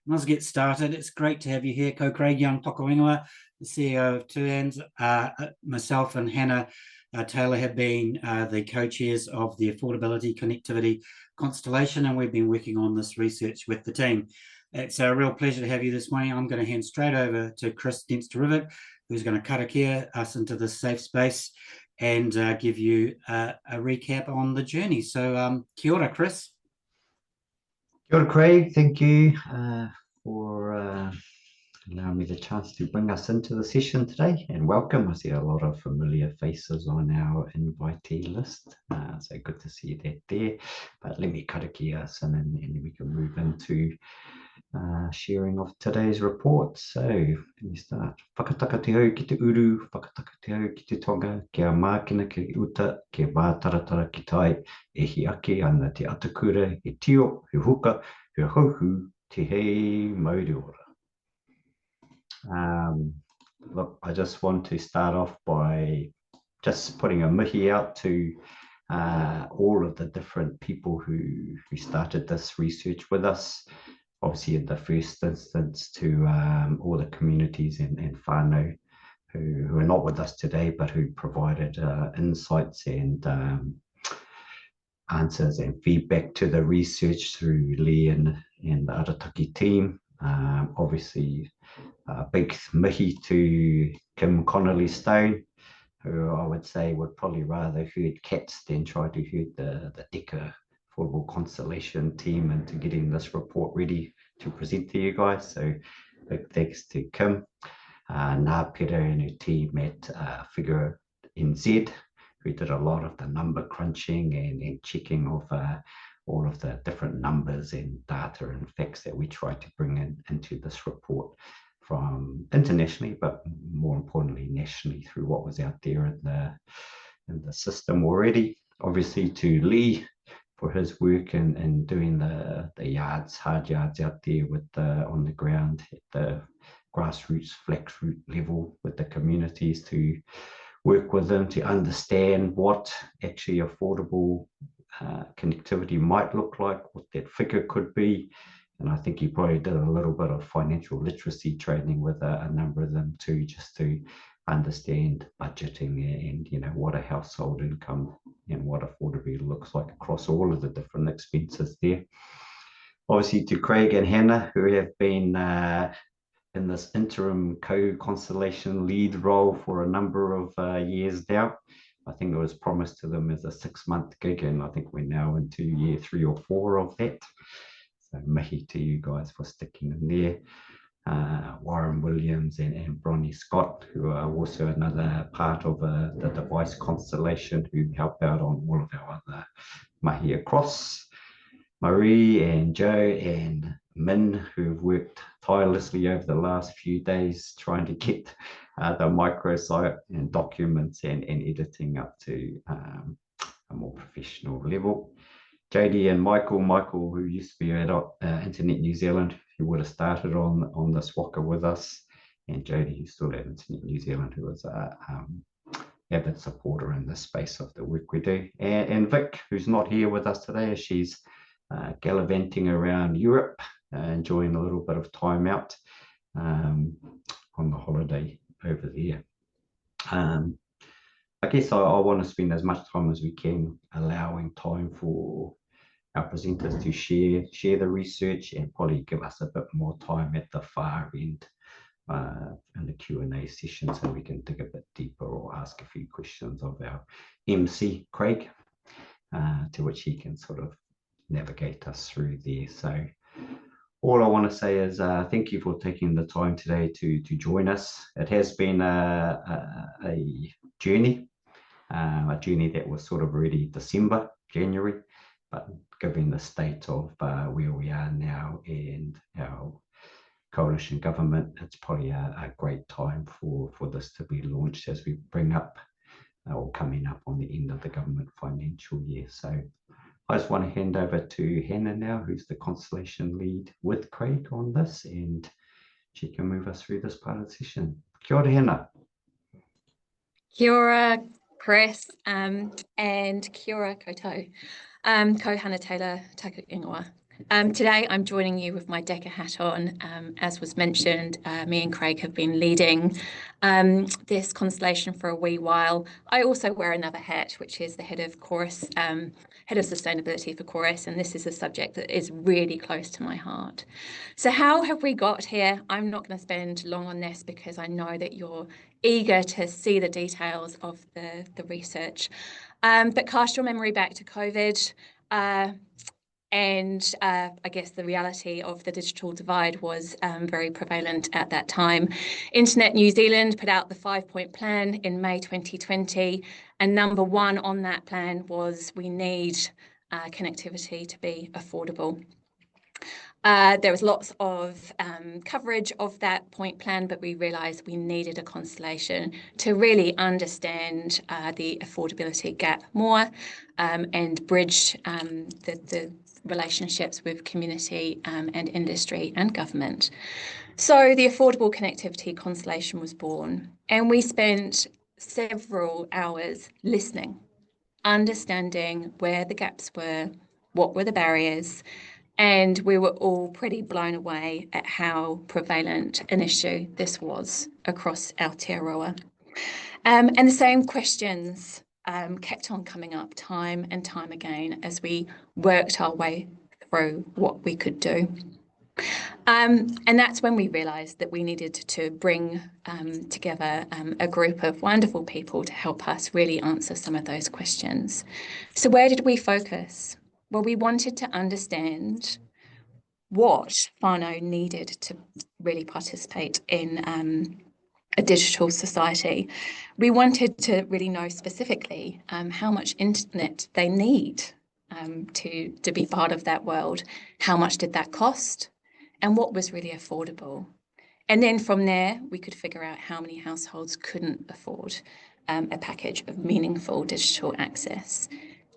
Let's get started. It's great to have you here, Ko Craig Young Tokoingoa, the CEO of Two Hands. Myself and Hannah Taylor have been the co-chairs of the Affordability Connectivity Constellation, and we've been working on this research with the team. It's a real pleasure to have you this morning. I'm going to hand straight over to Chris Dempster-Rivett, who's going to karakia us into this safe space and give you a recap on the journey. So kia ora, Chris. Kia ora, Craig. Thank you for allowing me the chance to bring us into the session today, and welcome. I see a lot of familiar faces on our invitee list, so good to see that there. But let me karakia us and then we can move into sharing of today's report. So let me start. Whakataka te au ki te uru, whakataka te au ki te tonga, kia mākina ki uta, kia mātaratara ki tai, e hi ake ana te atakura, he tio, he huka, he hauhu, te hei mauri ora. Look, I just want to start off by just putting a mihi out to all of the different people who started this research with us. Obviously, in the first instance, to all the communities and whānau who are not with us today, but who provided insights and answers and feedback to the research through Lee and the Arataki team. Obviously, a big mihi to Kim Connolly-Stone, who I would say would probably rather herd cats than try to herd the Deka Affordable Constellation team into getting this report ready to present to you guys. So big thanks to Kim, Ngā Pera and her team at Figure NZ, who did a lot of the number crunching and checking of all of the different numbers and data and facts that we try to bring into this report from internationally, but more importantly nationally, through what was out there in the system already. Obviously to Lee for his work and doing the hard yards out there with on the ground at the grassroots, flax root level with the communities, to work with them to understand what actually affordable connectivity might look like, what that figure could be. And I think he probably did a little bit of financial literacy training with a number of them too, just to understand budgeting and what a household income and what affordability looks like across all of the different expenses there. Obviously to Craig and Hannah, who have been in this interim co-constellation lead role for a number of years now. I think it was promised to them as a 6-month gig, and I think we're now into year 3 or 4 of that. So mihi to you guys for sticking in there. Warren Williams and Bronnie Scott, who are also another part of the device constellation, who help out on all of our other mahi across. Marie and Joe and Min, who've worked tirelessly over the last few days trying to get the microsite and documents and editing up to a more professional level. Jodie and Michael, who used to be at Internet New Zealand, who would have started on this waka with us, and Jodie, who's still at Internet New Zealand, who was a avid supporter in the space of the work we do. And Vic, who's not here with us today, as she's gallivanting around Europe, enjoying a little bit of time out on the holiday over there. I guess I want to spend as much time as we can allowing time for our presenters to share the research and probably give us a bit more time at the far end in the Q&A session, so we can dig a bit deeper or ask a few questions of our MC, Craig, to which he can sort of navigate us through there. So all I want to say is thank you for taking the time today to join us. It has been a journey that was sort of already December, January, but given the state of where we are now and our coalition government, it's probably a great time for this to be launched as we bring up or coming up on the end of the government financial year. So I just want to hand over to Hannah now, who's the constellation lead with Craig on this, and she can move us through this part of the session. Kia ora, Hannah. Kia ora, Chris, and kia ora koutou. Ko Hannah Taylor, taku ingoa. Today I'm joining you with my Decker hat on. As was mentioned, me and Craig have been leading this constellation for a wee while. I also wear another hat, which is the head of Chorus, head of sustainability for Chorus, and this is a subject that is really close to my heart. So how have we got here? I'm not going to spend long on this because I know that you're eager to see the details of the research. But cast your memory back to COVID. And I guess the reality of the digital divide was very prevalent at that time. Internet New Zealand put out the 5-point plan in May 2020, and number one on that plan was we need connectivity to be affordable. There was lots of coverage of that point plan, but we realised we needed a constellation to really understand the affordability gap more and bridge the relationships with community and industry and government. So the Affordable Connectivity Constellation was born, and we spent several hours listening, understanding where the gaps were, what were the barriers, and we were all pretty blown away at how prevalent an issue this was across Aotearoa. And the same questions kept on coming up time and time again as we worked our way through what we could do. And that's when we realised that we needed to bring together a group of wonderful people to help us really answer some of those questions. So where did we focus? Well, we wanted to understand what whānau needed to really participate in a digital society. We wanted to really know specifically how much internet they need to be part of that world. How much did that cost? And what was really affordable? And then from there, we could figure out how many households couldn't afford a package of meaningful digital access.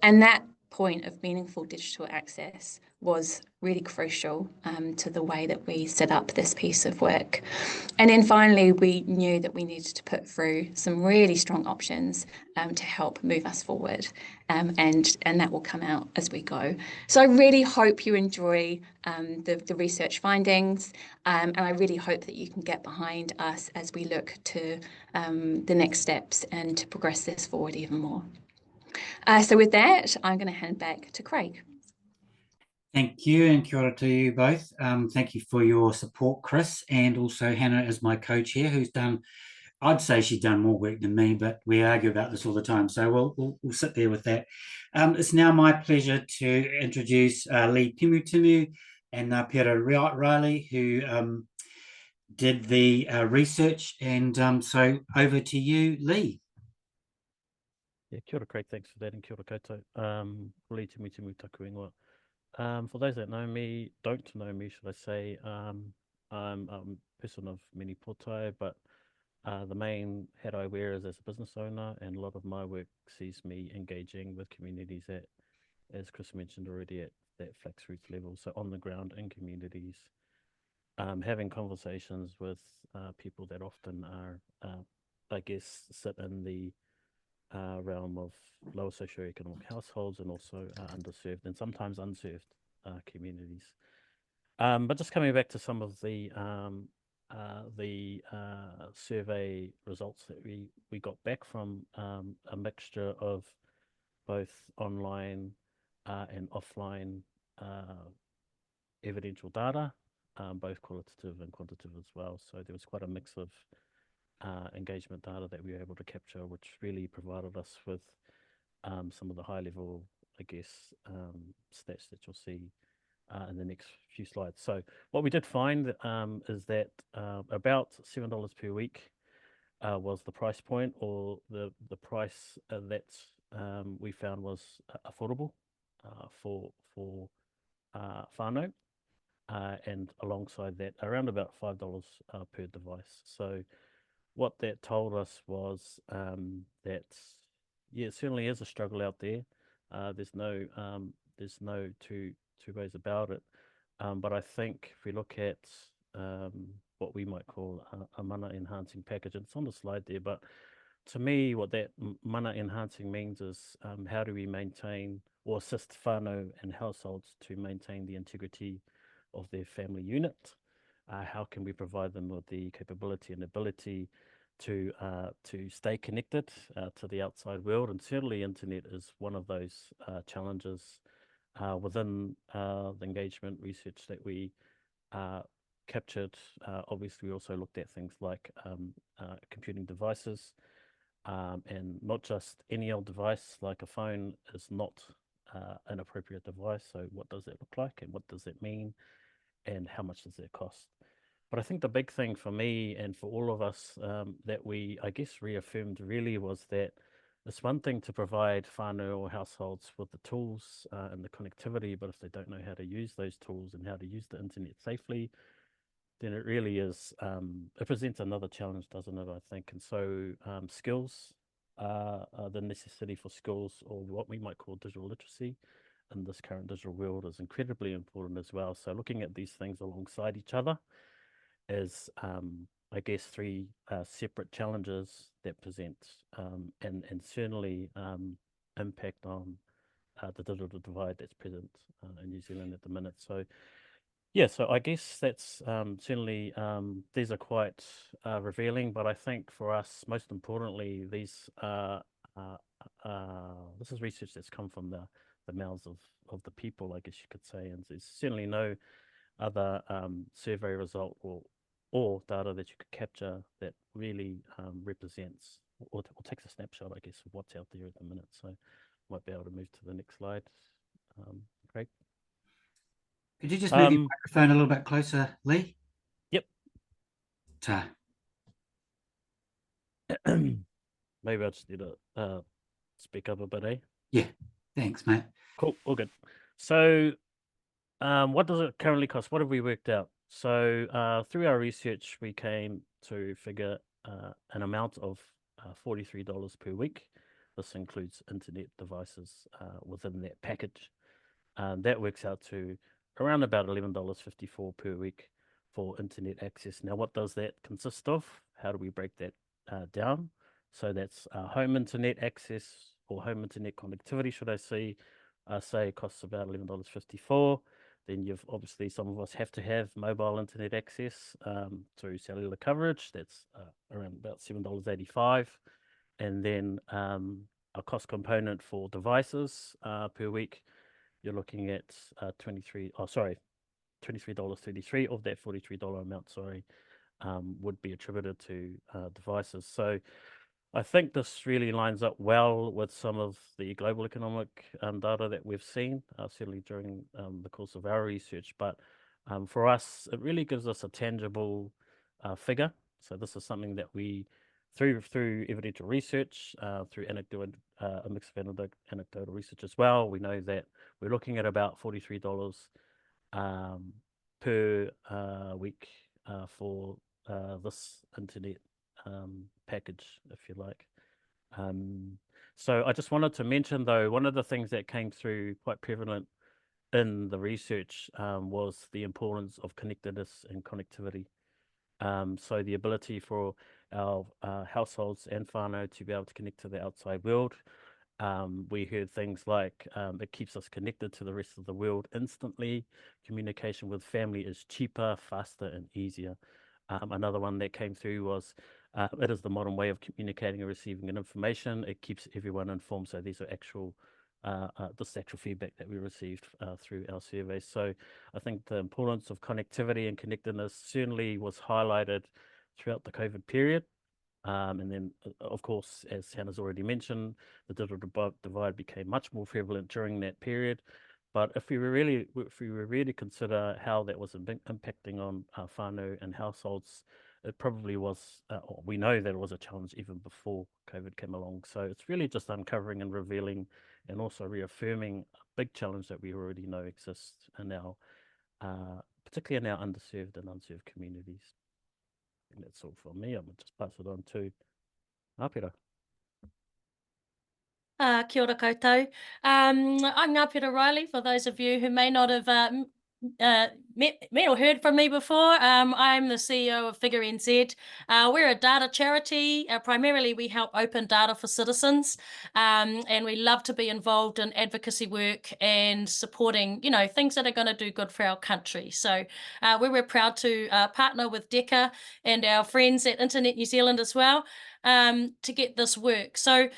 And that point of meaningful digital access was really crucial to the way that we set up this piece of work. And then finally, we knew that we needed to put through some really strong options to help move us forward. And that will come out as we go. So I really hope you enjoy the research findings. And I really hope that you can get behind us as we look to the next steps and to progress this forward even more. So with that, I'm going to hand back to Craig. Thank you, and kia ora to you both. Thank you for your support, Chris, and also Hannah as my co-chair, who's done, I'd say she's done more work than me, but we argue about this all the time, so we'll sit there with that. It's now my pleasure to introduce Lee Timu and Pera Riley, who did the research, and so over to you, Lee. Yeah, kia ora, Craig, thanks for that, and kia ora koutou. Lee Timu taku ingoa. For those that know me, don't know me, should I say, I'm a person of many potai, but the main hat I wear is as a business owner, and a lot of my work sees me engaging with communities at, as Chris mentioned already, at that flax roots level, so on the ground in communities, having conversations with people that often are, I guess, sit in the realm of lower socioeconomic households and also underserved and sometimes unserved communities. But just coming back to some of the survey results that we got back from a mixture of both online and offline evidential data, both qualitative and quantitative as well. So there was quite a mix of engagement data that we were able to capture, which really provided us with some of the high level, I guess, stats that you'll see in the next few slides. So what we did find is that about $7 per week was the price point, or the price that we found was affordable for whānau, and alongside that around about $5 per device. So what that told us was that, yeah, it certainly is a struggle out there. There's no two ways about it. But I think if we look at what we might call a mana enhancing package, and it's on the slide there, but to me, what that mana enhancing means is how do we maintain or assist whānau and households to maintain the integrity of their family unit? How can we provide them with the capability and ability to stay connected to the outside world? And certainly internet is one of those challenges within the engagement research that we captured. Obviously, we also looked at things like computing devices, and not just any old device. Like a phone is not an appropriate device. So what does that look like, and what does that mean, and how much does that cost? But I think the big thing for me and for all of us that we, I guess, reaffirmed really was that it's one thing to provide whānau or households with the tools and the connectivity, but if they don't know how to use those tools and how to use the internet safely, then it really is, it presents another challenge, doesn't it, I think? And so skills, the necessity for skills, or what we might call digital literacy in this current digital world, is incredibly important as well. So looking at these things alongside each other is, I guess, three separate challenges that present and certainly impact on the digital divide that's present in New Zealand at the minute. So yeah, so I guess that's certainly, these are quite revealing, but I think for us, most importantly, these this is research that's come from the mouths of the people, I guess you could say, and there's certainly no other survey result or data that you could capture that really represents or takes a snapshot, I guess, of what's out there at the minute. So might be able to move to the next slide, Craig. Could you just move your microphone a little bit closer, Lee? Yep. Ta. Maybe I just need to speak up a bit, eh? Yeah, thanks, mate. Cool, all good. So what does it currently cost? What have we worked out? So through our research, we came to figure an amount of $43 per week. This includes internet devices within that package. That works out to around about $11.54 per week for internet access. Now, what does that consist of? How do we break that down? So that's home internet access, or home internet connectivity, should I say it costs about $11.54. Then you've obviously, some of us have to have mobile internet access through cellular coverage. That's around about $7.85. And then a cost component for devices per week, you're looking at $23.33 of that $43 amount, would be attributed to devices. So I think this really lines up well with some of the global economic data that we've seen, certainly during the course of our research. But for us, it really gives us a tangible figure. So this is something that we, through evidential research, through anecdotal, a mix of anecdotal research as well, we know that we're looking at about $43 per week for this internet package, if you like. So I just wanted to mention, though, one of the things that came through quite prevalent in the research was the importance of connectedness and connectivity. So the ability for our households and whānau to be able to connect to the outside world. We heard things like it keeps us connected to the rest of the world instantly. Communication with family is cheaper, faster, and easier. Another one that came through was it is the modern way of communicating and receiving information. It keeps everyone informed. So these are actual this actual feedback that we received through our surveys. So I think the importance of connectivity and connectedness certainly was highlighted throughout the COVID period. And then, of course, as Hannah's already mentioned, the digital divide became much more prevalent during that period. But if we were really consider how that was impacting on whānau and households, it probably was, we know that it was a challenge even before COVID came along. So it's really just uncovering and revealing and also reaffirming a big challenge that we already know exists in our, particularly in our underserved and unserved communities. And that's all from me. I'm going to just pass it on to Aotearoa. Kia ora koutou. I'm Ngā Pera Riley, for those of you who may not have met or heard from me before, I'm the CEO of Figure NZ. We're a data charity. Primarily, we help open data for citizens, and we love to be involved in advocacy work and supporting, things that are going to do good for our country. So we were proud to partner with DECA and our friends at Internet New Zealand as well to get this work. So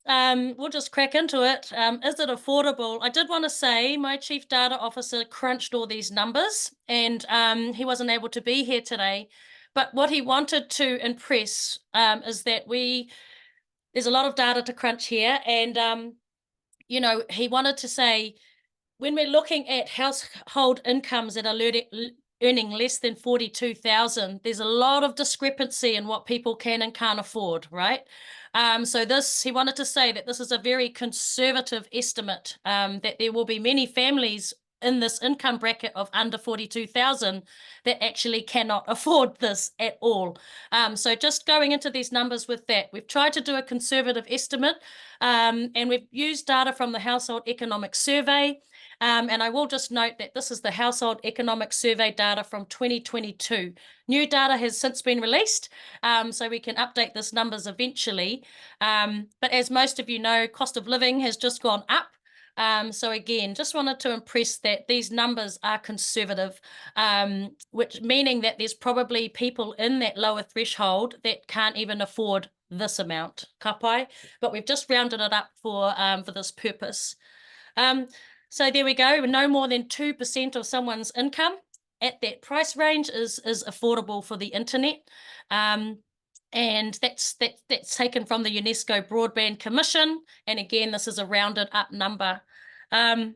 we'll just crack into it. Is it affordable? I did want to say my chief data officer crunched all these numbers, and he wasn't able to be here today. But what he wanted to impress is that there's a lot of data to crunch here, and he wanted to say, when we're looking at household incomes that are earning less than 42,000, there's a lot of discrepancy in what people can and can't afford, right? So he wanted to say that this is a very conservative estimate, that there will be many families in this income bracket of under 42,000 that actually cannot afford this at all. So just going into these numbers with that, we've tried to do a conservative estimate, and we've used data from the Household Economic Survey. And I will just note that this is the Household Economic Survey data from 2022. New data has since been released, so we can update these numbers eventually. But as most of you know, cost of living has just gone up. So again, just wanted to impress that these numbers are conservative, which meaning that there's probably people in that lower threshold that can't even afford this amount, kapai, but we've just rounded it up for this purpose. So there we go. No more than 2% of someone's income at that price range is affordable for the internet. And that's taken from the UNESCO Broadband Commission. And again, this is a rounded up number. And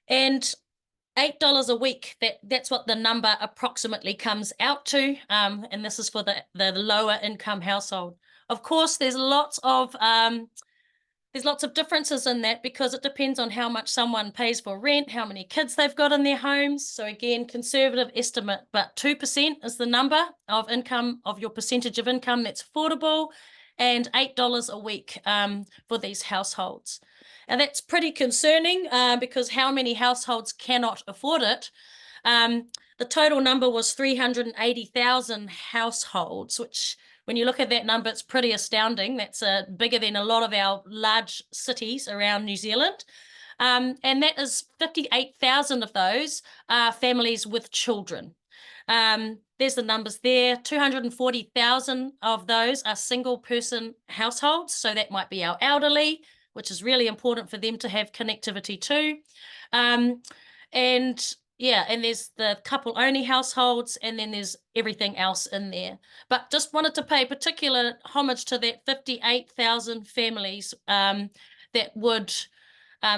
$8 a week, that's what the number approximately comes out to. And this is for the lower income household. Of course, there's lots of differences in that, because it depends on how much someone pays for rent, how many kids they've got in their homes. So again, conservative estimate, but 2% is the number of income, of your percentage of income that's affordable, and $8 a week for these households. And that's pretty concerning because how many households cannot afford it? The total number was 380,000 households, which, when you look at that number, it's pretty astounding. That's bigger than a lot of our large cities around New Zealand. And that is 58,000 of those are families with children. There's the numbers there. 240,000 of those are single person households. So that might be our elderly, which is really important for them to have connectivity too. And there's the couple only households, and then there's everything else in there. But just wanted to pay particular homage to that 58,000 families that would,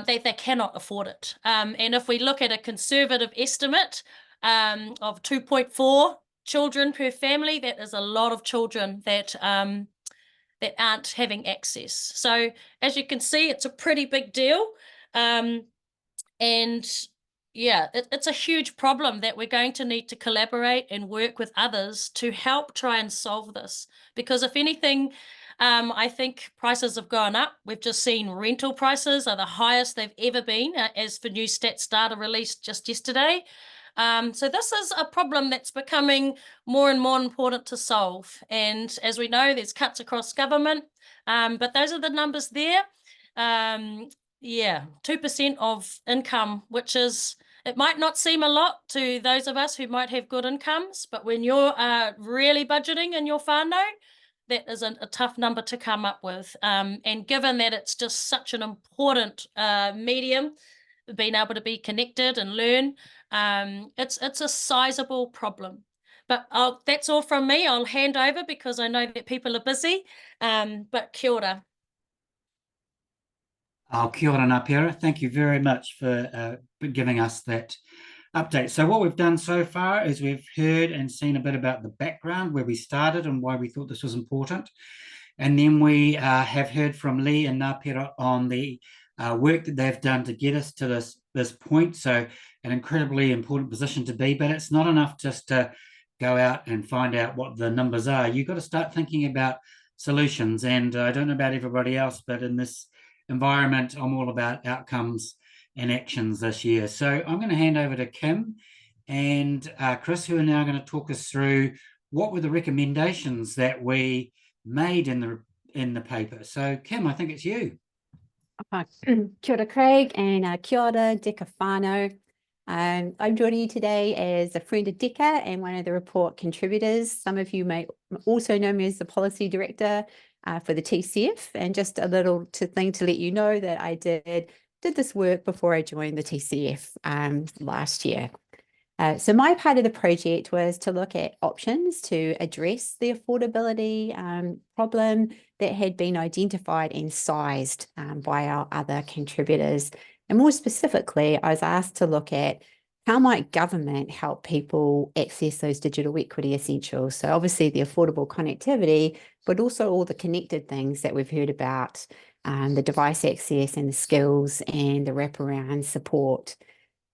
they cannot afford it. And if we look at a conservative estimate of 2.4 children per family, that is a lot of children that aren't having access. So as you can see, it's a pretty big deal. It's a huge problem that we're going to need to collaborate and work with others to help try and solve this. Because if anything, I think prices have gone up. We've just seen rental prices are the highest they've ever been, as for new stats data released just yesterday. So this is a problem that's becoming more and more important to solve. And as we know, there's cuts across government, but those are the numbers there. 2% of income, which is, it might not seem a lot to those of us who might have good incomes, but when you're really budgeting in your whānau, that is a tough number to come up with. And given that it's just such an important medium, being able to be connected and learn, it's a sizable problem. But that's all from me. I'll hand over because I know that people are busy, but kia ora. Kia ora ngā pēra. Thank you very much for giving us that update. So what we've done so far is we've heard and seen a bit about the background, where we started and why we thought this was important. And then we have heard from Lee and ngā pēra on the work that they've done to get us to this point. So an incredibly important position to be, but it's not enough just to go out and find out what the numbers are. You've got to start thinking about solutions. And I don't know about everybody else, but in this environment, I'm all about outcomes and actions this year. So I'm going to hand over to Kim, and Chris, who are now going to talk us through what were the recommendations that we made in the paper. So Kim, I think it's you. Kia ora, Craig, and kia ora, Deka whānau. I'm joining you today as a friend of Deka and one of the report contributors. Some of you may also know me as the Policy Director for the TCF, and just a little thing to let you know that I did this work before I joined the TCF last year. So my part of the project was to look at options to address the affordability problem that had been identified and sized by our other contributors. And more specifically, I was asked to look at how might government help people access those digital equity essentials. So obviously the affordable connectivity, but also all the connected things that we've heard about, the device access and the skills and the wraparound support.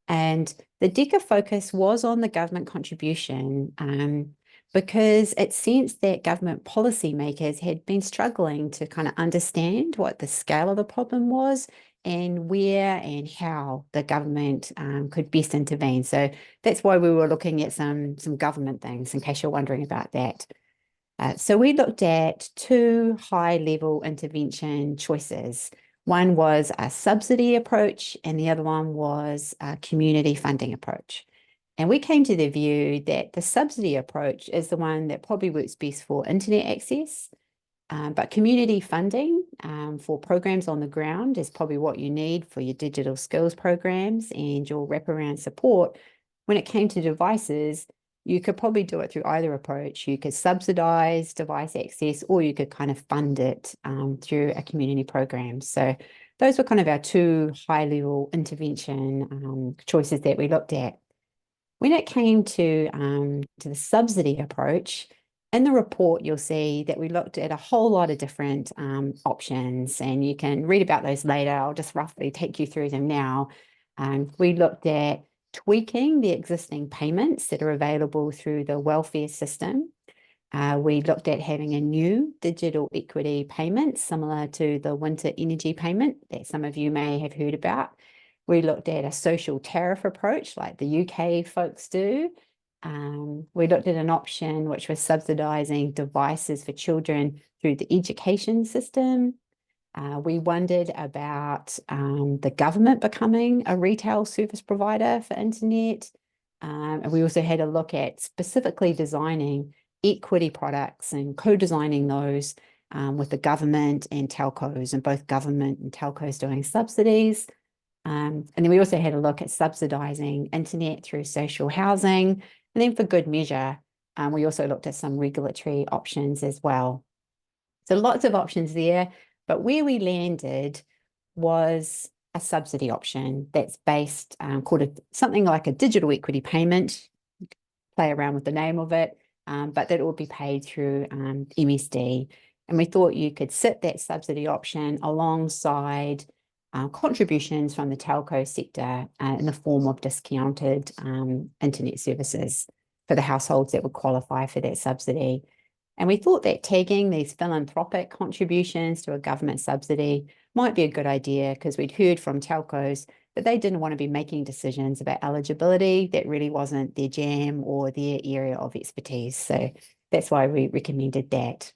And the Deka focus was on the government contribution because it sensed that government policymakers had been struggling to kind of understand what the scale of the problem was and where and how the government could best intervene. So that's why we were looking at some government things, in case you're wondering about that. So we looked at two high-level intervention choices. One was a subsidy approach, and the other one was a community funding approach. And we came to the view that the subsidy approach is the one that probably works best for internet access, but community funding for programs on the ground is probably what you need for your digital skills programs and your wraparound support. When it came to devices, you could probably do it through either approach. You could subsidize device access, or you could kind of fund it through a community program. So those were kind of our two high-level intervention choices that we looked at. When it came to the subsidy approach, in the report, you'll see that we looked at a whole lot of different options, and you can read about those later. I'll just roughly take you through them now. We looked at tweaking the existing payments that are available through the welfare system. We looked at having a new digital equity payment similar to the winter energy payment that some of you may have heard about. We looked at a social tariff approach like the UK folks do. We looked at an option which was subsidising devices for children through the education system. We wondered about the government becoming a retail service provider for internet. And we also had a look at specifically designing equity products and co-designing those with the government and telcos, and both government and telcos doing subsidies. And then we also had a look at subsidising internet through social housing. And then for good measure, we also looked at some regulatory options as well. So lots of options there. But where we landed was a subsidy option that's based, called something like a digital equity payment, play around with the name of it, but that it will be paid through MSD. And we thought you could sit that subsidy option alongside contributions from the telco sector in the form of discounted internet services for the households that would qualify for that subsidy. And we thought that tagging these philanthropic contributions to a government subsidy might be a good idea, because we'd heard from telcos that they didn't want to be making decisions about eligibility that really wasn't their jam or their area of expertise. So that's why we recommended that.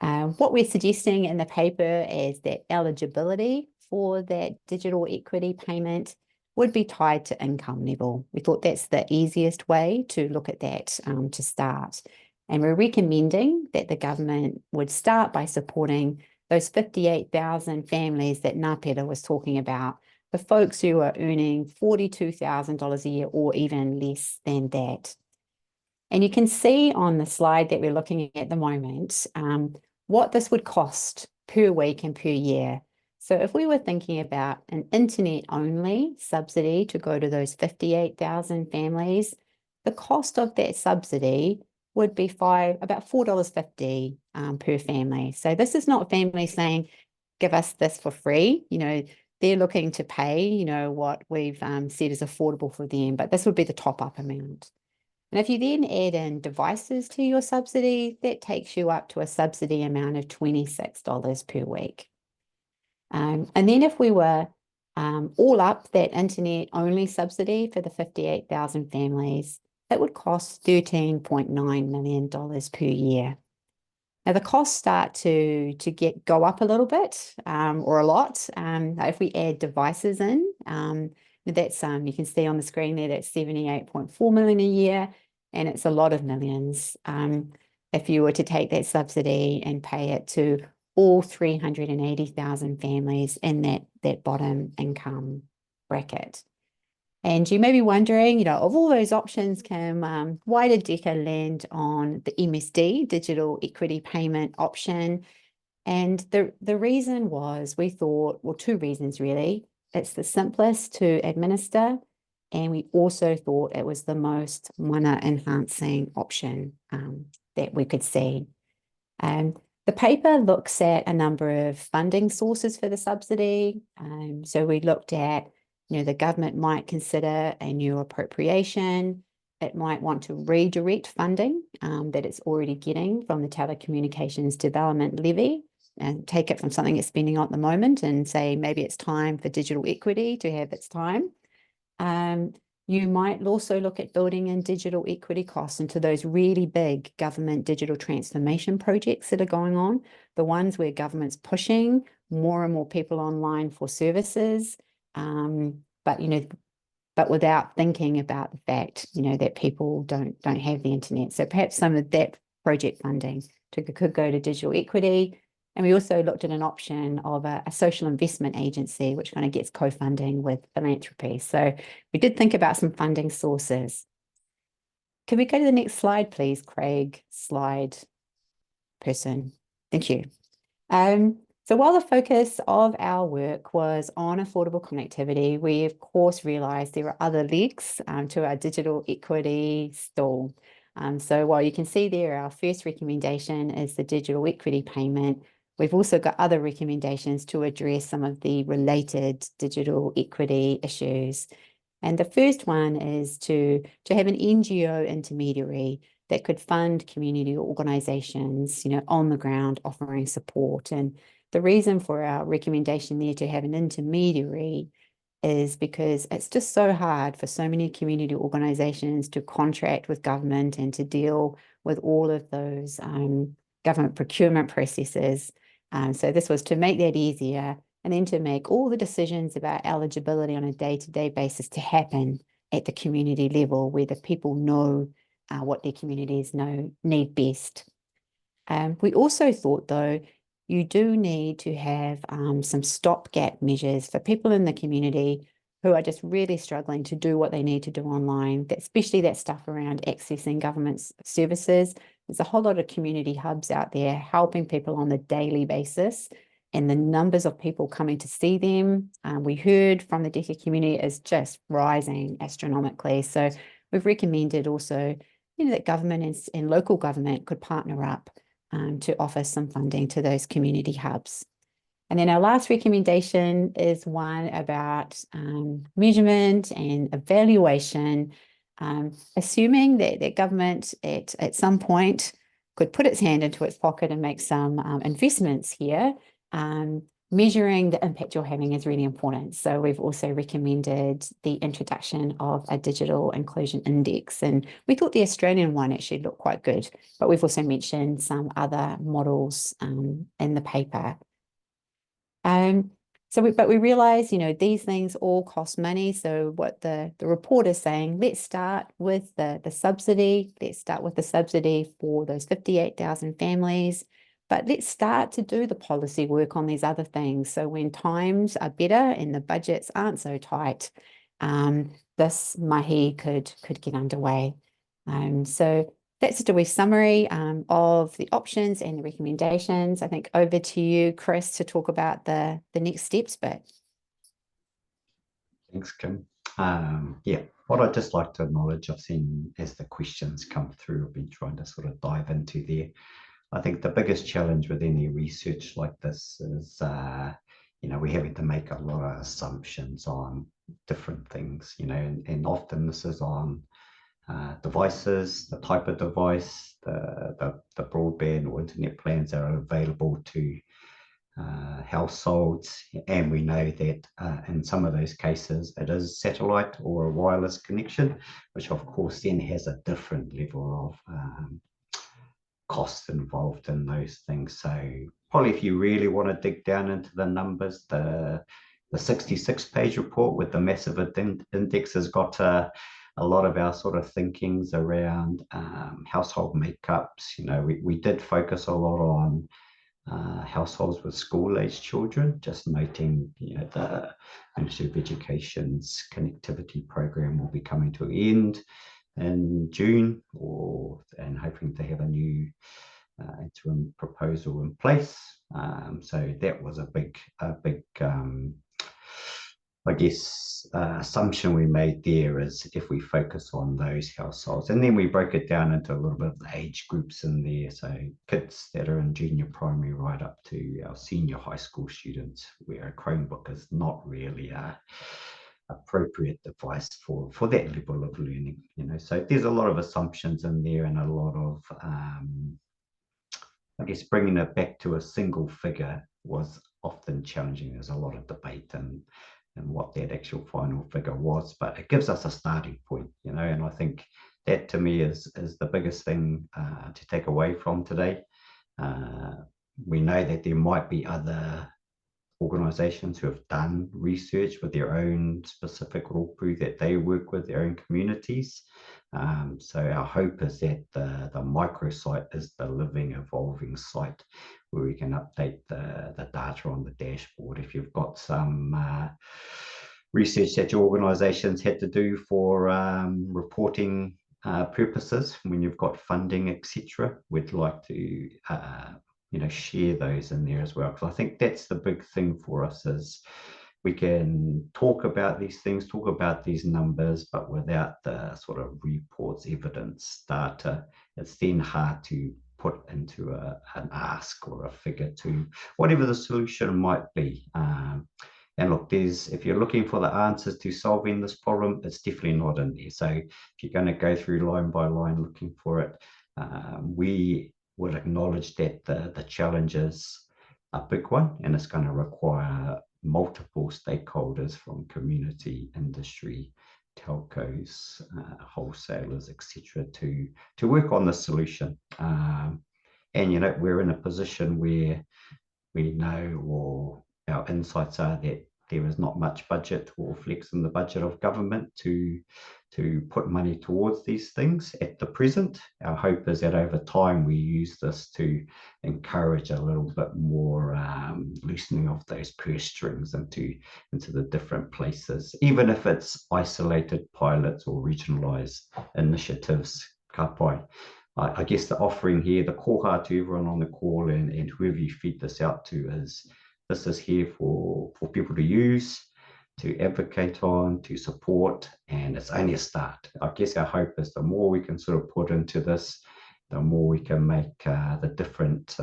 What we're suggesting in the paper is that eligibility for that digital equity payment would be tied to income level. We thought that's the easiest way to look at that to start. And we're recommending that the government would start by supporting those 58,000 families that Ngāpera was talking about, the folks who are earning $42,000 a year or even less than that. And you can see on the slide that we're looking at the moment what this would cost per week and per year. So if we were thinking about an internet-only subsidy to go to those 58,000 families, the cost of that subsidy would be about $4.50 per family. So this is not families saying, give us this for free. You know, they're looking to pay, you know, what we've said is affordable for them, but this would be the top-up amount. And if you then add in devices to your subsidy, that takes you up to a subsidy amount of $26 per week. And then if we were All up, that internet only subsidy for the 58,000 families, it would cost $13.9 million per year. Now the costs start to go up a little bit, or a lot, if we add devices in. That's you can see on the screen there, that's 78.4 million a year, and it's a lot of millions. If you were to take that subsidy and pay it to all 380,000 families in that bottom income bracket. And you may be wondering, of all those options, Kim, why did DECA land on the MSD, Digital Equity Payment option? And the reason was, we thought, well, two reasons really. It's the simplest to administer, and we also thought it was the most mana enhancing option that we could see. The paper looks at a number of funding sources for the subsidy. So we looked at, the government might consider a new appropriation. It might want to redirect funding that it's already getting from the Telecommunications Development Levy and take it from something it's spending on at the moment and say maybe it's time for digital equity to have its time. You might also look at building in digital equity costs into those really big government digital transformation projects that are going on, the ones where government's pushing more and more people online for services, but without thinking about the fact, that people don't have the internet. So perhaps some of that project funding could go to digital equity. And we also looked at an option of a social investment agency, which kind of gets co-funding with philanthropy. So we did think about some funding sources. Can we go to the next slide, please, Craig? Slide person. Thank you. So while the focus of our work was on affordable connectivity, we of course realized there are other legs to our digital equity stool. So while you can see there, our first recommendation is the digital equity payment. We've also got other recommendations to address some of the related digital equity issues. And the first one is to have an NGO intermediary that could fund community organizations, on the ground offering support. And the reason for our recommendation there to have an intermediary is because it's just so hard for so many community organizations to contract with government and to deal with all of those government procurement processes. So this was to make that easier, and then to make all the decisions about eligibility on a day-to-day basis to happen at the community level, where the people know what their communities need best. We also thought, though, you do need to have some stopgap measures for people in the community who are just really struggling to do what they need to do online, especially that stuff around accessing government services. There's a whole lot of community hubs out there helping people on a daily basis, and the numbers of people coming to see them, we heard from the DECA community, is just rising astronomically. So we've recommended also, that government and local government could partner up to offer some funding to those community hubs. And then our last recommendation is one about measurement and evaluation, assuming that government at some point could put its hand into its pocket and make some investments here. Measuring the impact you're having is really important. So we've also recommended the introduction of a digital inclusion index, and we thought the Australian one actually looked quite good, but we've also mentioned some other models in the paper. But we realize, these things all cost money. So what the report is saying, let's start with the subsidy. Let's start with the subsidy for those 58,000 families. But let's start to do the policy work on these other things. So when times are better and the budgets aren't so tight, this mahi could get underway. So that's just a wee summary of the options and the recommendations. I think over to you, Chris, to talk about the next steps bit. Thanks, Kim. What I'd just like to acknowledge, I've seen as the questions come through, I've been trying to sort of dive into there. I think the biggest challenge with any research like this is, we're having to make a lot of assumptions on different things, and often this is on devices, the type of device, the broadband or internet plans that are available to households, and we know that in some of those cases it is satellite or a wireless connection, which of course then has a different level of cost involved in those things. So probably if you really want to dig down into the numbers, the 66-page report with the massive index has got a lot of our sort of thinkings around household makeups. You know, we did focus a lot on households with school-aged children, just noting, you know, the Ministry of Education's connectivity program will be coming to an end in June, and hoping to have a new interim proposal in place. So that was a big I guess assumption we made there is if we focus on those households, and then we broke it down into a little bit of the age groups in there. So kids that are in junior primary right up to our senior high school students, where a Chromebook is not really a appropriate device for that level of learning. You know, so there's a lot of assumptions in there, and a lot of I guess bringing it back to a single figure was often challenging. There's a lot of debate and what that actual final figure was, but it gives us a starting point, you know, and I think that to me is the biggest thing to take away from today. We know that there might be other organisations who have done research with their own specific rōpū that they work with, their own communities. So our hope is that the microsite is the living, evolving site where we can update the data on the dashboard. If you've got some research that your organisations had to do for reporting purposes, when you've got funding, etc., we'd like to you know, share those in there as well, because I think that's the big thing for us is we can talk about these things, talk about these numbers, but without the sort of reports, evidence, data, it's then hard to put into an ask or a figure to whatever the solution might be. And look, if you're looking for the answers to solving this problem, it's definitely not in there. So if you're going to go through line by line looking for it, we would acknowledge that the challenge is a big one, and it's going to require multiple stakeholders from community, industry, telcos, wholesalers, etc., to work on the solution. And you know, we're in a position where we know, or our insights are, that there is not much budget or flex in the budget of government to put money towards these things at the present. Our hope is that over time we use this to encourage a little bit more loosening of those purse strings into the different places, even if it's isolated pilots or regionalised initiatives. Ka pai. I guess the offering here, the koha to everyone on the call and whoever you feed this out to, is this is here for people to use, to advocate on, to support, and it's only a start. I guess our hope is the more we can sort of put into this, the more we can make the different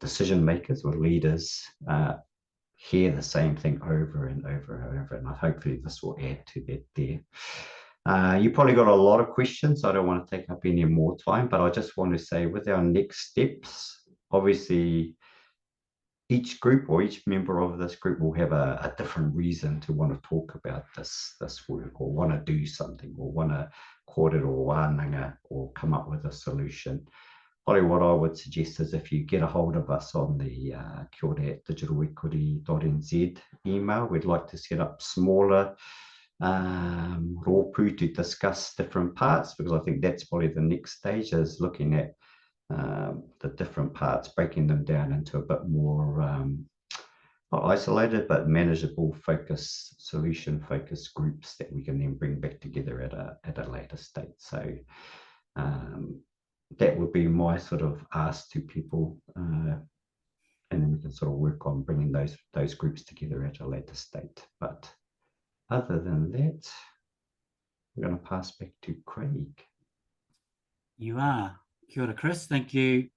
decision makers or leaders hear the same thing over and over and over, and hopefully this will add to that there. You probably got a lot of questions, so I don't want to take up any more time, but I just want to say with our next steps, obviously each group or each member of this group will have a different reason to want to talk about this work, or want to do something, or want to kōrero or wānanga, or come up with a solution. Probably what I would suggest is if you get a hold of us on the kia ora at digitalequity.nz email, we'd like to set up smaller rōpū to discuss different parts, because I think that's probably the next stage, is looking at the different parts, breaking them down into a bit more not isolated but manageable, solution focused groups that we can then bring back together at a later state. So that would be my sort of ask to people, and then we can sort of work on bringing those groups together at a later state. But other than that, we're going to pass back to Craig. You are. Kia ora, Chris. Thank you.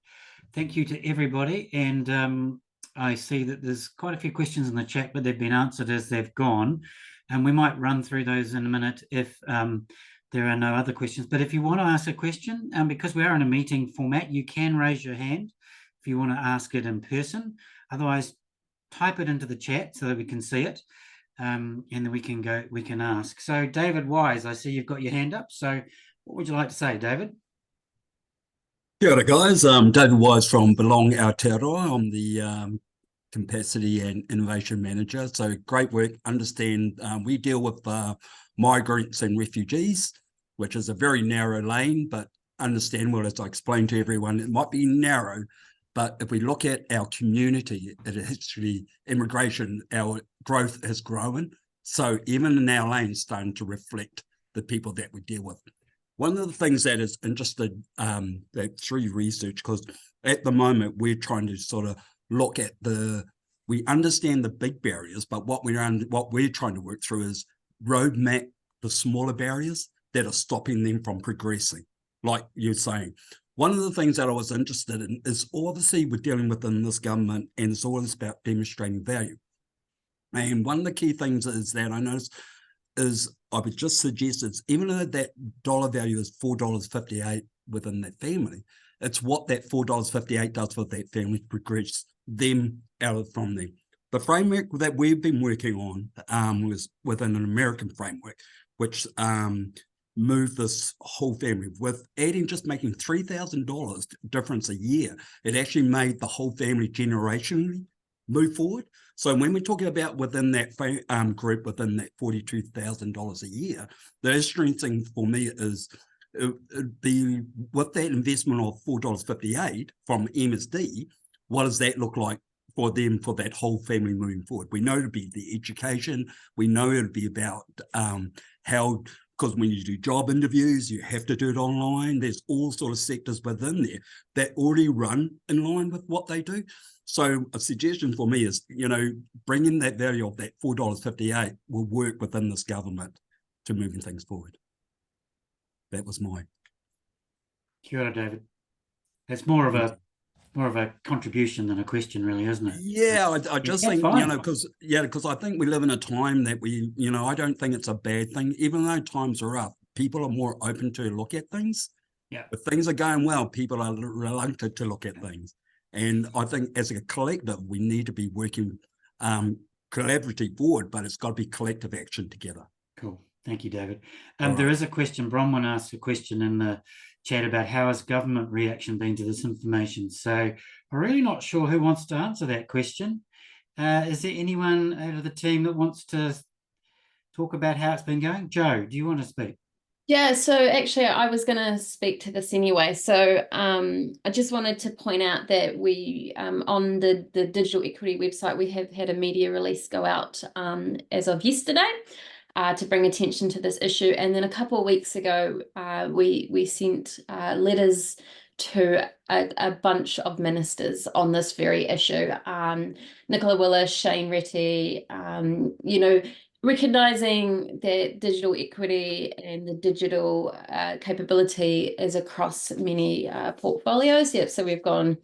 Thank you to everybody. And I see that there's quite a few questions in the chat, but they've been answered as they've gone. And we might run through those in a minute if there are no other questions. But if you want to ask a question, because we are in a meeting format, you can raise your hand if you want to ask it in person. Otherwise, type it into the chat so that we can see it, and then we can ask. So David Wise, I see you've got your hand up. So what would you like to say, David? Kia ora, guys. David Wise from Belong Aotearoa. I'm the Capacity and Innovation Manager. So great work. Understand we deal with migrants and refugees, which is a very narrow lane, but understand, well, as I explained to everyone, it might be narrow, but if we look at our community, it is actually immigration, our growth has grown. So even in our lane, it's starting to reflect the people that we deal with. One of the things that is interested that through research, because at the moment we're trying to sort of look at we understand the big barriers, but what we're trying to work through is roadmap the smaller barriers that are stopping them from progressing. Like you're saying, one of the things that I was interested in is obviously we're dealing within this government, and it's always about demonstrating value. And one of the key things is that I noticed is I would just suggest it's even though that dollar value is $4.58 within that family, it's what that $4.58 does for that family to progress them out from them. The framework that we've been working on was within an American framework, which moved this whole family with adding just making $3,000 difference a year. It actually made the whole family generationally move forward. So when we're talking about within that group, within that $42,000 a year, the interesting thing for me is it'd be with that investment of $4.58 from MSD, what does that look like for them, for that whole family moving forward? We know it'd be the education. We know it'd be about how, because when you do job interviews, you have to do it online. There's all sort of sectors within there that already run in line with what they do. So a suggestion for me is, bringing that value of that $4.58 will work within this government to moving things forward. That was mine. Kia ora, David. It's more of a contribution than a question, really, isn't it? Yeah, I just think, fine. because I think we live in a time that I don't think it's a bad thing, even though times are up. People are more open to look at things. Yeah. If things are going well, people are reluctant to look at things. And I think as a collective, we need to be working collaboratively forward, but it's got to be collective action together. Cool. Thank you, David. All There right. is a question. Bronwyn asked a question in the chat about how has government reaction been to this information. So I'm really not sure who wants to answer that question. Is there anyone out of the team that wants to talk about how it's been going? Joe, do you want to speak? Yeah, so actually I was going to speak to this anyway. So I just wanted to point out that we, on the digital equity website, we have had a media release go out as of yesterday to bring attention to this issue. And then a couple of weeks ago, we sent letters to a bunch of ministers on this very issue. Nicola Willis, Shane Retty, recognizing that digital equity and the digital capability is across many portfolios. Yeah, so we've gone,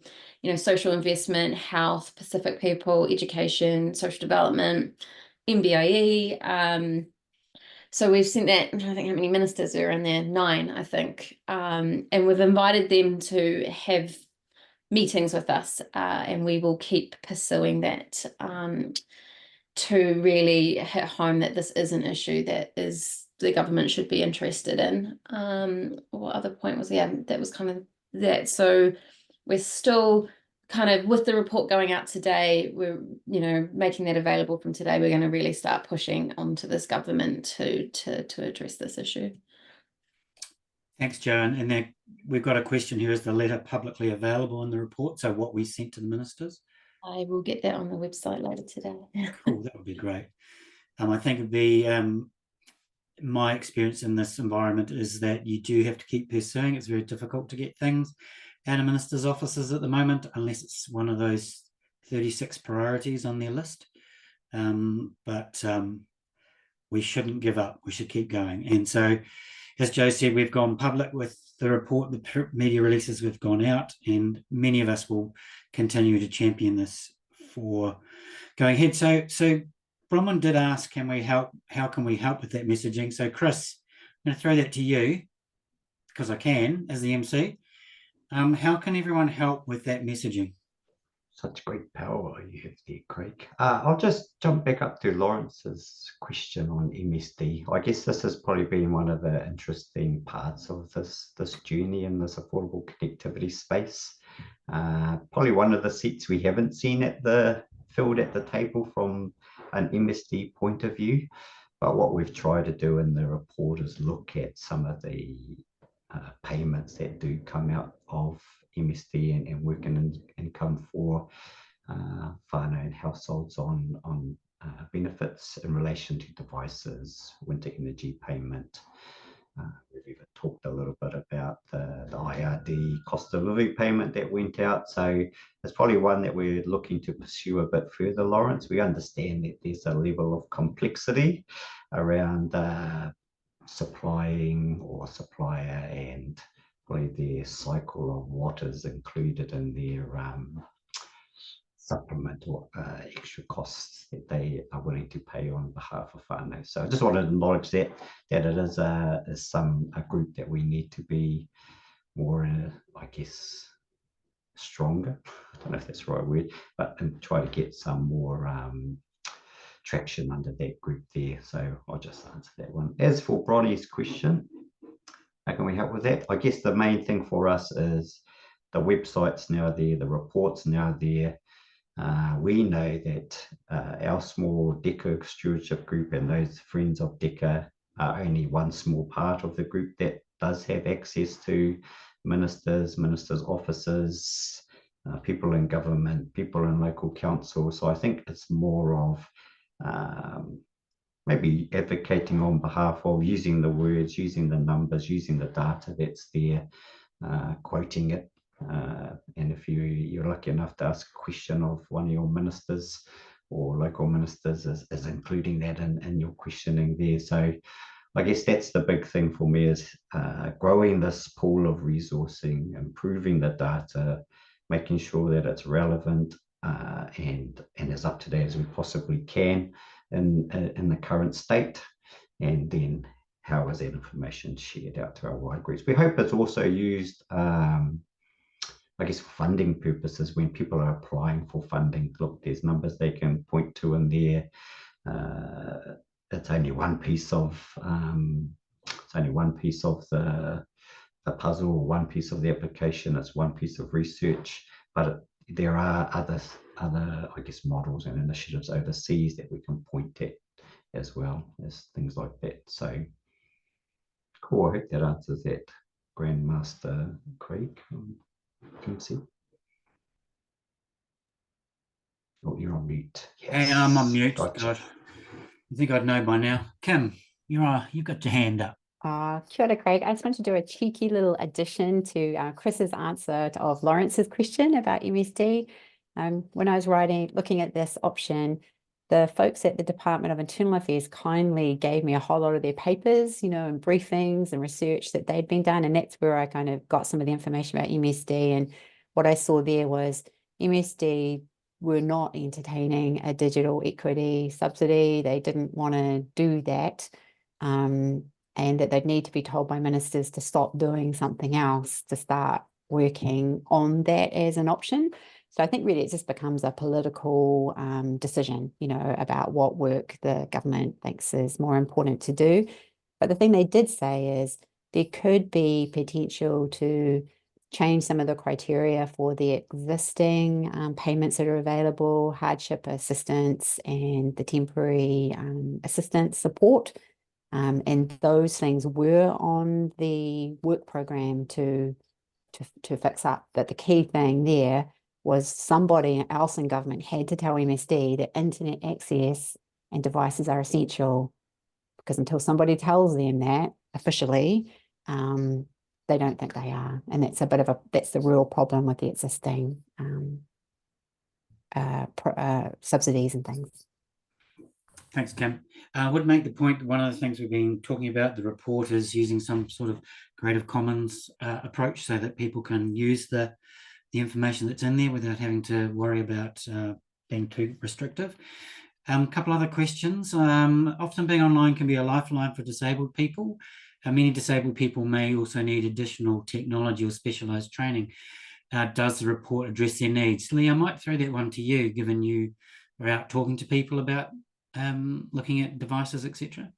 social investment, health, Pacific people, education, social development, MBIE. So we've sent that, I don't think how many ministers are in there, 9, I think. And we've invited them to have meetings with us, and we will keep pursuing that to really hit home that this is an issue that the government should be interested in. What other point was that was kind of that. So we're still kind of, with the report going out today, we're making that available from today. We're going to really start pushing onto this government to address this issue. Thanks, Joe. And then we've got a question here: is the letter publicly available in the report? So what we sent to the ministers? I will get that on the website later today. Cool, that would be great. I think my experience in this environment is that you do have to keep pursuing. It's very difficult to get things out of ministers' offices at the moment, unless it's one of those 36 priorities on their list. But we shouldn't give up. We should keep going. And so, as Joe said, we've gone public with the report, the media releases we've gone out, and many of us will continue to champion this for going ahead. So Bronwyn did ask, can we help? How can we help with that messaging? So Chris, I'm going to throw that to you because I can as the MC. How can everyone help with that messaging? Such great power you have there, Craig. I'll just jump back up to Lawrence's question on MSD. I guess this has probably been one of the interesting parts of this journey in this affordable connectivity space. Probably one of the seats we haven't seen filled at the table from an MSD point of view. But what we've tried to do in the report is look at some of the payments that do come out of MSD and working income for whānau and households on benefits in relation to devices, winter energy payment. We've even talked a little bit about the IRD cost of living payment that went out. So it's probably one that we're looking to pursue a bit further, Lawrence. We understand that there's a level of complexity around supplying or supplier and probably their cycle of what is included in their supplemental extra costs that they are willing to pay on behalf of whānau. So I just wanted to acknowledge that it is a group that we need to be more, I guess, stronger. I don't know if that's the right word, but and try to get some more traction under that group there. So I'll just answer that one. As for Bronnie's question, how can we help with that? I guess the main thing for us is the website's now there, the report's now there. We know that our small DECA stewardship group and those friends of DECA are only one small part of the group that does have access to ministers, officers, people in government, people in local council. So I think it's more of maybe advocating on behalf of using the words, using the numbers, using the data that's there, quoting it. And if you're lucky enough to ask a question of one of your ministers or local ministers, is including that in your questioning there. So I guess that's the big thing for me is growing this pool of resourcing, improving the data, making sure that it's relevant and as up to date as we possibly can in the current state. And then how is that information shared out to our wide groups? We hope it's also used I guess, for funding purposes, when people are applying for funding. Look, there's numbers they can point to in there. It's only one piece of the puzzle, one piece of the application. It's one piece of research, but there are other I guess models and initiatives overseas that we can point at as well as things like that. So cool. I hope that answers that, Grandmaster Craig. MC. Oh, you're on mute. Yes. Hey, I'm on mute. Gotcha. God, I think I'd know by now. Kim, you've got your hand up. Kia ora, Craig. I just want to do a cheeky little addition to Chris's answer of Lawrence's question about MSD. When I was looking at this option, the folks at the Department of Internal Affairs kindly gave me a whole lot of their papers, and briefings and research that they'd been done. And that's where I kind of got some of the information about MSD. And what I saw there was MSD were not entertaining a digital equity subsidy. They didn't want to do that. And that they'd need to be told by ministers to stop doing something else to start working on that as an option. So I think really it just becomes a political decision, about what work the government thinks is more important to do. But the thing they did say is there could be potential to change some of the criteria for the existing payments that are available, hardship assistance and the temporary assistance support. And those things were on the work program to fix up. But the key thing there was somebody else in government had to tell MSD that internet access and devices are essential, because until somebody tells them that officially, they don't think they are. And that's that's the real problem with the existing subsidies and things. Thanks, Kim. I would make the point that one of the things we've been talking about, the report, is using some sort of Creative Commons approach so that people can use the information that's in there without having to worry about being too restrictive. A couple other questions. Often being online can be a lifeline for disabled people. Many disabled people may also need additional technology or specialised training. does the report address their needs? Lee, I might throw that one to you, given you are out talking to people about looking at devices, etc.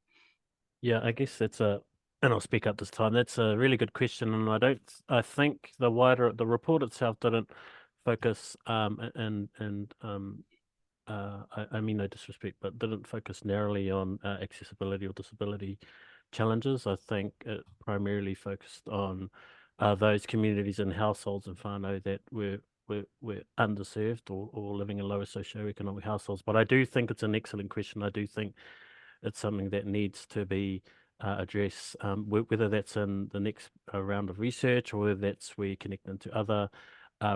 Yeah, I guess and I'll speak up this time. That's a really good question, and I think the report itself didn't focus, I mean no disrespect, but didn't focus narrowly on accessibility or disability challenges. I think it primarily focused on those communities and households in whānau that were underserved or living in lower socioeconomic households. But I do think it's an excellent question. I do think it's something that needs to be addressed, whether that's in the next round of research or whether that's where you connect into other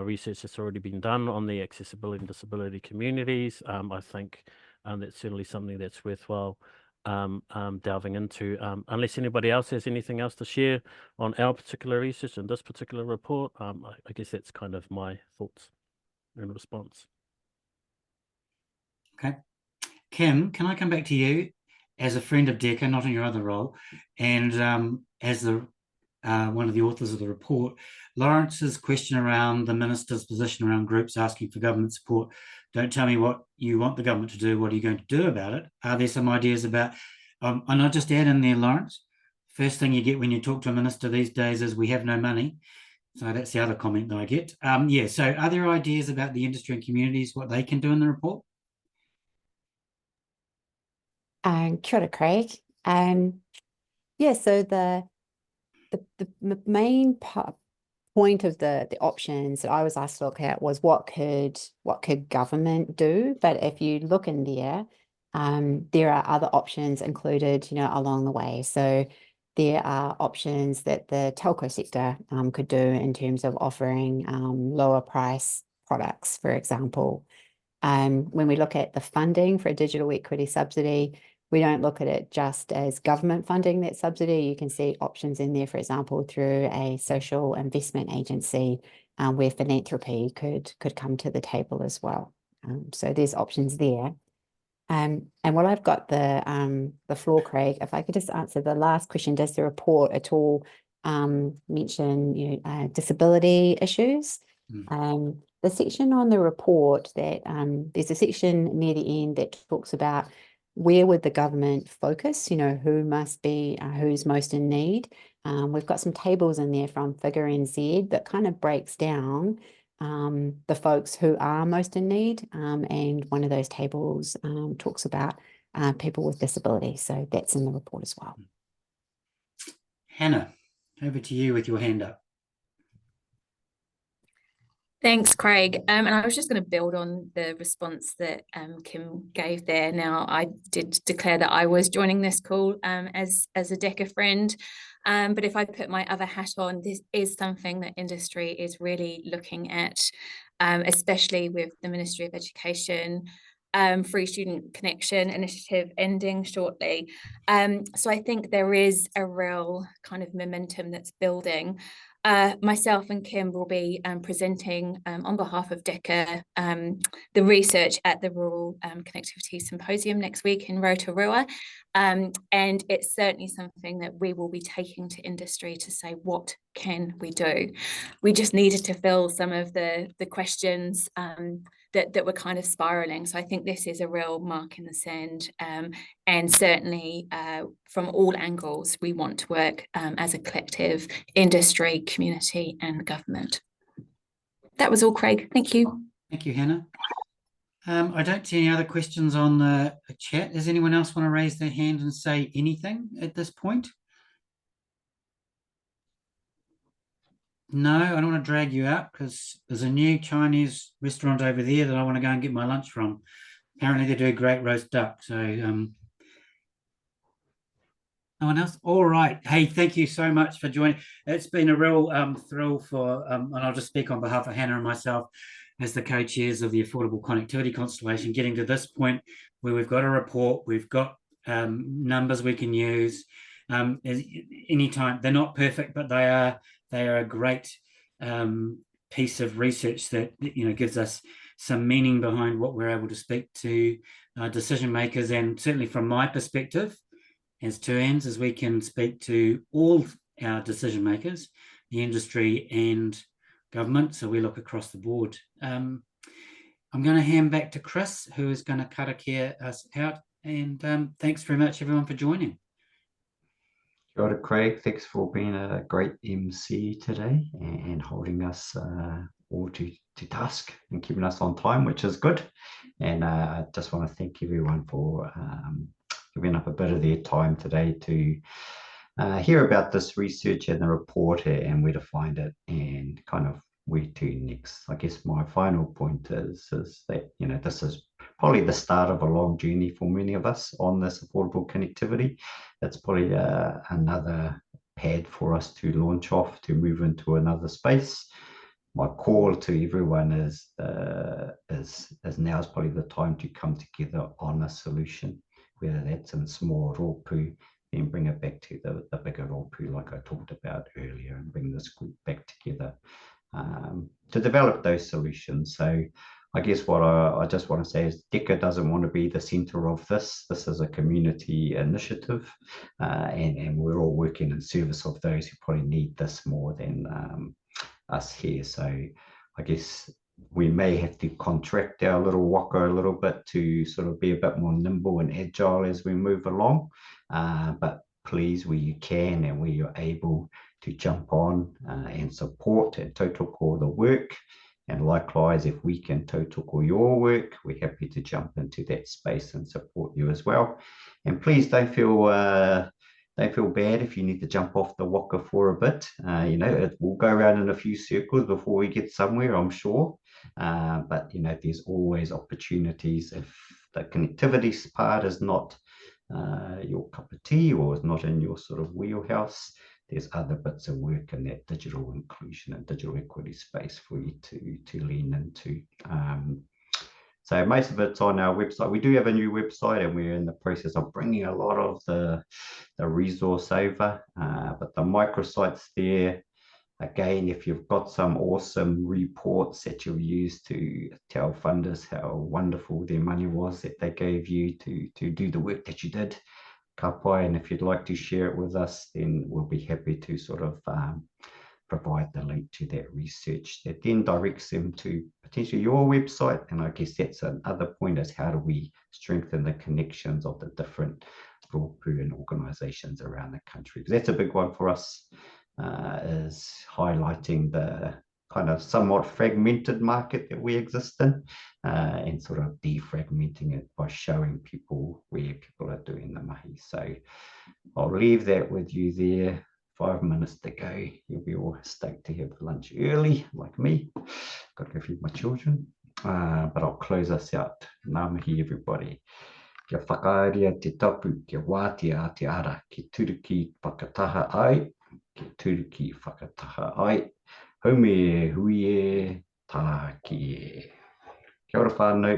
research that's already been done on the accessibility and disability communities. I think that's certainly something that's worthwhile delving into. Unless anybody else has anything else to share on our particular research and this particular report, I guess that's kind of my thoughts in response. Okay. Kim, can I come back to you as a friend of DECA, not in your other role, and as the one of the authors of the report? Lawrence's question around the minister's position around groups asking for government support. Don't tell me what you want the government to do. What are you going to do about it? Are there some ideas about, and I'll just add in there, Lawrence, first thing you get when you talk to a minister these days is we have no money. So that's the other comment that I get. Yeah, so are there ideas about the industry and communities, what they can do in the report? Kia ora, Craig. Yeah, so the main point of the options that I was asked to look at was what could government do? But if you look in there, there are other options included, along the way. So there are options that the telco sector could do in terms of offering lower price products, for example. When we look at the funding for a digital equity subsidy, we don't look at it just as government funding that subsidy. You can see options in there, for example, through a social investment agency where philanthropy could come to the table as well. So there's options there. And while I've got the floor, Craig, if I could just answer the last question, does the report at all mention disability issues? The section on the report that there's a section near the end that talks about where would the government focus, who must be, who's most in need. We've got some tables in there from Figure NZ that kind of breaks down the folks who are most in need. And one of those tables talks about people with disability. So that's in the report as well. Hannah, over to you with your hand up. Thanks, Craig. And I was just going to build on the response that Kim gave there. Now, I did declare that I was joining this call as a DECA friend. But if I put my other hat on, this is something that industry is really looking at, especially with the Ministry of Education, Free Student Connection initiative ending shortly. So I think there is a real kind of momentum that's building. Myself and Kim will be presenting on behalf of DECA the research at the Rural Connectivity Symposium next week in Aotearoa. And it's certainly something that we will be taking to industry to say, what can we do? We just needed to fill some of the questions that were kind of spiraling. So I think this is a real mark in the sand. And certainly from all angles, we want to work as a collective, industry, community and government. That was all, Craig. Thank you. Thank you, Hannah. I don't see any other questions on the chat. Does anyone else want to raise their hand and say anything at this point? No, I don't want to drag you out because there's a new Chinese restaurant over there that I want to go and get my lunch from. Apparently they do a great roast duck. So no one else? All right. Hey, thank you so much for joining. It's been a real thrill for, and I'll just speak on behalf of Hannah and myself as the co-chairs of the Affordable Connectivity Constellation, getting to this point where we've got a report, we've got numbers we can use. Anytime, they're not perfect, but they are a great piece of research that gives us some meaning behind what we're able to speak to decision makers, and certainly from my perspective as two ends, as we can speak to all our decision makers, the industry and government, so we look across the board. I'm going to hand back to Chris, who is going to karakia us out, and thanks very much everyone for joining. Kia ora, Craig. Thanks for being a great MC today and holding us all to task and keeping us on time, which is good. And I just want to thank everyone for giving up a bit of their time today to hear about this research and the report and where to find it and kind of where to next. I guess my final point is that, you know, this is probably the start of a long journey for many of us on this affordable connectivity. It's probably another pad for us to launch off to move into another space. My call to everyone is now is probably the time to come together on a solution, whether that's in small rōpū, then bring it back to the bigger rōpū like I talked about earlier, and bring this group back together to develop those solutions. So I guess what I just want to say is DECA doesn't want to be the center of this. This is a community initiative, and we're all working in service of those who probably need this more than us here. So I guess we may have to contract our little waka a little bit to sort of be a bit more nimble and agile as we move along. But please, where you can and where you're able to jump on and support and tautoko the work. And likewise, if we can tautoko your work, we're happy to jump into that space and support you as well. And please don't feel bad if you need to jump off the waka for a bit. You know, it will go around in a few circles before we get somewhere, I'm sure. But, you know, there's always opportunities. If the connectivity part is not your cup of tea or is not in your sort of wheelhouse, there's other bits of work in that digital inclusion and digital equity space for you to lean into. So most of it's on our website. We do have a new website, and we're in the process of bringing a lot of the resource over, but the microsite's there. Again, if you've got some awesome reports that you'll use to tell funders how wonderful their money was that they gave you to do the work that you did, ka pai, and if you'd like to share it with us, then we'll be happy to sort of provide the link to that research that then directs them to potentially your website. And I guess that's another point, is how do we strengthen the connections of the different rōpū and organisations around the country, because that's a big one for us, is highlighting the kind of somewhat fragmented market that we exist in, and sort of defragmenting it by showing people where people are doing the mahi. So I'll leave that with you there. 5 minutes to go. You'll be all stoked to have lunch early, like me. Got to go feed my children. But I'll close us out. Ngā mihi, everybody. Kia whakaaria te tapu, kia wātia Aotearoa, ki turuki whakataha ai, ki turuki whakataha ai. Haume hui e, tā ki e. Kia ora whānau.